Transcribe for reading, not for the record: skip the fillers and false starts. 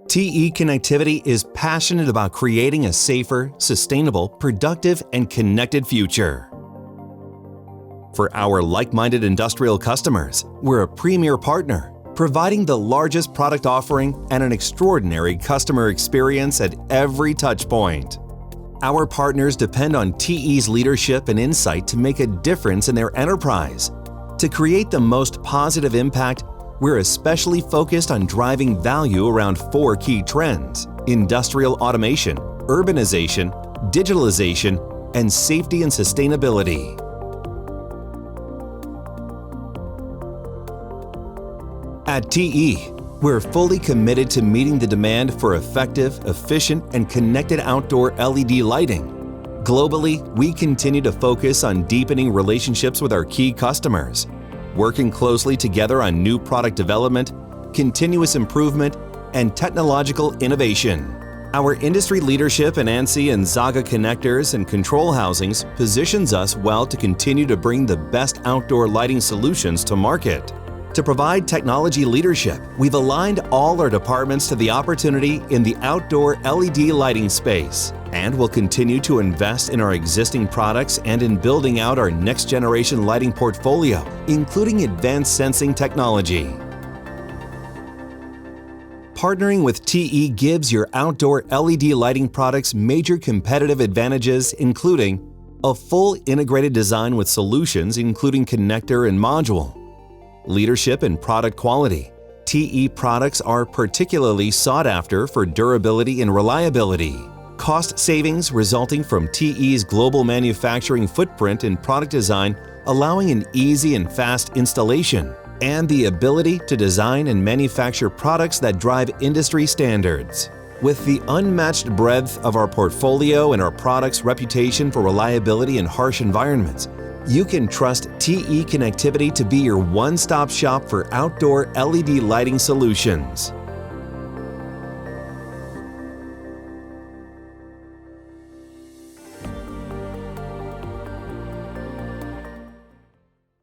TE Connectivity is passionate about creating a safer, sustainable, productive, and connected future. For our like-minded industrial customers, we're a premier partner, providing the largest product offering and an extraordinary customer experience at every touchpoint. Our partners depend on TE's leadership and insight to make a difference in their enterprise. To create the most positive impact, we're especially focused on driving value around 4 key trends: industrial automation, urbanization, digitalization, and safety and sustainability. At TE, we're fully committed to meeting the demand for effective, efficient, and connected outdoor LED lighting. Globally, we continue to focus on deepening relationships with our key customers, working closely together on new product development, continuous improvement, and technological innovation. Our industry leadership in ANSI and Zhaga connectors and control housings positions us well to continue to bring the best outdoor lighting solutions to market. To provide technology leadership, we've aligned all our departments to the opportunity in the outdoor LED lighting space, and will continue to invest in our existing products and in building out our next-generation lighting portfolio, including advanced sensing technology. Partnering with TE gives your outdoor LED lighting products major competitive advantages, including a full integrated design with solutions including connector and module, leadership in product quality. TE products are particularly sought after for durability and reliability. Cost savings resulting from TE's global manufacturing footprint and product design, allowing an easy and fast installation, and the ability to design and manufacture products that drive industry standards. With the unmatched breadth of our portfolio and our products' reputation for reliability in harsh environments, you can trust TE Connectivity to be your one-stop shop for outdoor LED lighting solutions.